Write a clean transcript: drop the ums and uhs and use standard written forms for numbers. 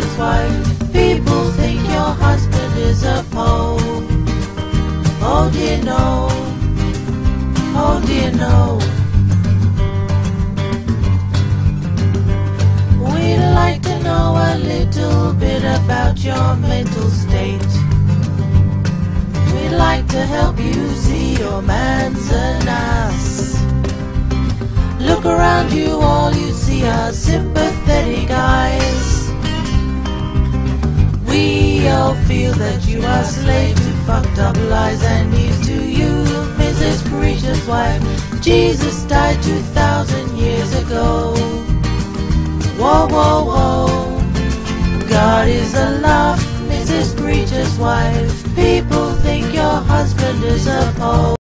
preacher's wife. People think your husband is a Pope. Oh dear no, oh dear no. We'd like to know a little bit about your mental state. We'd like to help you see your man's an ass. Look around you, all you see are sympathetic eyes. We all feel that you are slave to fucked up lies, and here's to you, Mrs. Preacher's wife. Jesus died 2,000 years ago. Whoa, whoa, whoa. God is alive, Mrs. Preacher's wife. People think your husband is a Pope.